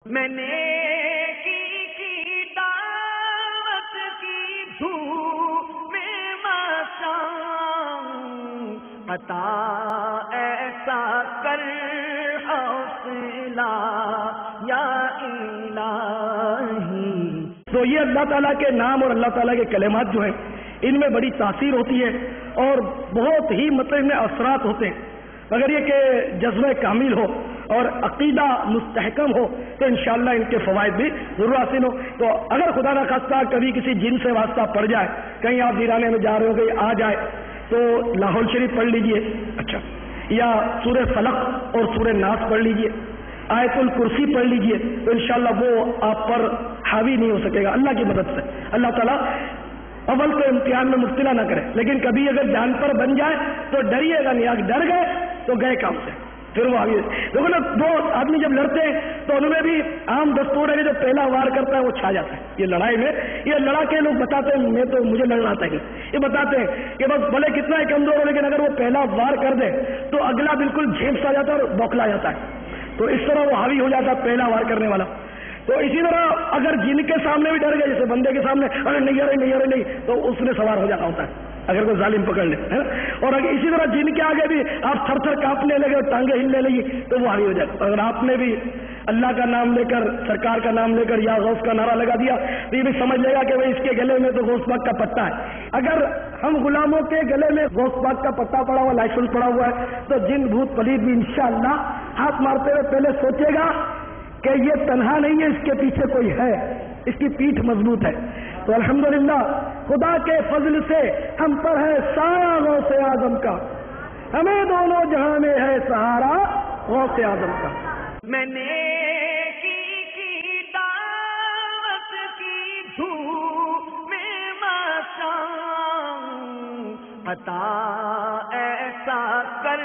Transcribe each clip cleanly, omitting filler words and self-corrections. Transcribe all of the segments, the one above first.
میں نیکی کی دعوت کی دھوپ میں مچاؤں، عطا ایسا کر حوصلہ یا الہی۔ تو یہ اللہ تعالیٰ کے نام اور اللہ تعالیٰ کے کلمات جو ہیں ان میں بڑی تاثیر ہوتی ہے اور بہت ہی ان میں اثرات ہوتے ہیں۔ اگر یہ کہ جذبہ کامل ہو اور عقیدہ مستحکم ہو تو انشاءاللہ ان کے فوائد بھی ضرور حاصل ہو۔ تو اگر خدا نہ خواستہ کبھی کسی جن سے واسطہ پڑ جائے، کہیں آپ ویرانے میں جا رہے ہو کہیں آ جائے، تو لاہور شریف پڑھ لیجئے، اچھا، یا سورہ فلق اور سورہ ناس پڑھ لیجئے، آیت الکرسی پڑھ لیجئے، تو انشاءاللہ وہ آپ پر حاوی نہیں ہو سکے گا اللہ کی مدد سے۔ اللہ تعالیٰ اول تو امتحان میں مبتلا نہ کرے، لیکن کبھی اگر جان پر بن جائے تو ڈریے گا نہیں، آج ڈر گئے تو گئے کام سے، پھر وہ حاوی۔ دیکھو نا، دو آدمی جب لڑتے ہیں تو ان میں بھی عام دستور ہے کہ جو پہلا وار کرتا ہے وہ چھا جاتا ہے۔ یہ لڑائی میں یہ لڑا کے لوگ بتاتے ہیں، میں تو مجھے لڑنا آتا ہے، یہ بتاتے ہیں کہ بس بھلے کتنا ہی کمزور ہو لیکن اگر وہ پہلا وار کر دے تو اگلا بالکل جھیپ سا جاتا ہے اور بوکھلا جاتا ہے، تو اس طرح وہ حاوی ہو جاتا ہے پہلا وار کرنے والا۔ تو اسی طرح اگر جن کے سامنے بھی ڈر گئے، جیسے بندے کے سامنے ارے نہیں ارے نہیں ارے نہیں، تو اس نے سوار ہو جانا ہوتا ہے اگر کوئی ظالم پکڑ لے، ہے نا؟ اور اگر اسی طرح جن کے آگے بھی آپ تھر تھر کانپنے لگے اور ٹانگیں ہلنے لگی تو وہ حاوی ہو جائے۔ اگر آپ نے بھی اللہ کا نام لے کر، سرکار کا نام لے کر یا غوث کا نعرہ لگا دیا تو یہ بھی سمجھ لے گا کہ بھائی اس کے گلے میں تو غوث پاک کا پٹا ہے۔ اگر ہم غلاموں کے گلے میں غوث پاک کا پٹا پڑا ہوا، لائسنس پڑا ہوا ہے، تو جن بھوت پلیت بھی انشاءاللہ ہاتھ مارتے ہوئے پہلے سوچے گا کہ یہ تنہا نہیں ہے، اس کے پیچھے کوئی ہے، اس کی پیٹھ مضبوط ہے۔ تو الحمدللہ خدا کے فضل سے ہم پر ہے سایہ غوث اعظم کا، ہمیں دونوں جہاں میں ہے سہارا غوث اعظم کا۔ میں نیکی کی دعوت کی دھوپ میں مچاؤں، عطا ایسا کر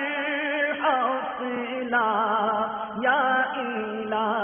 حوصلہ یا الہی۔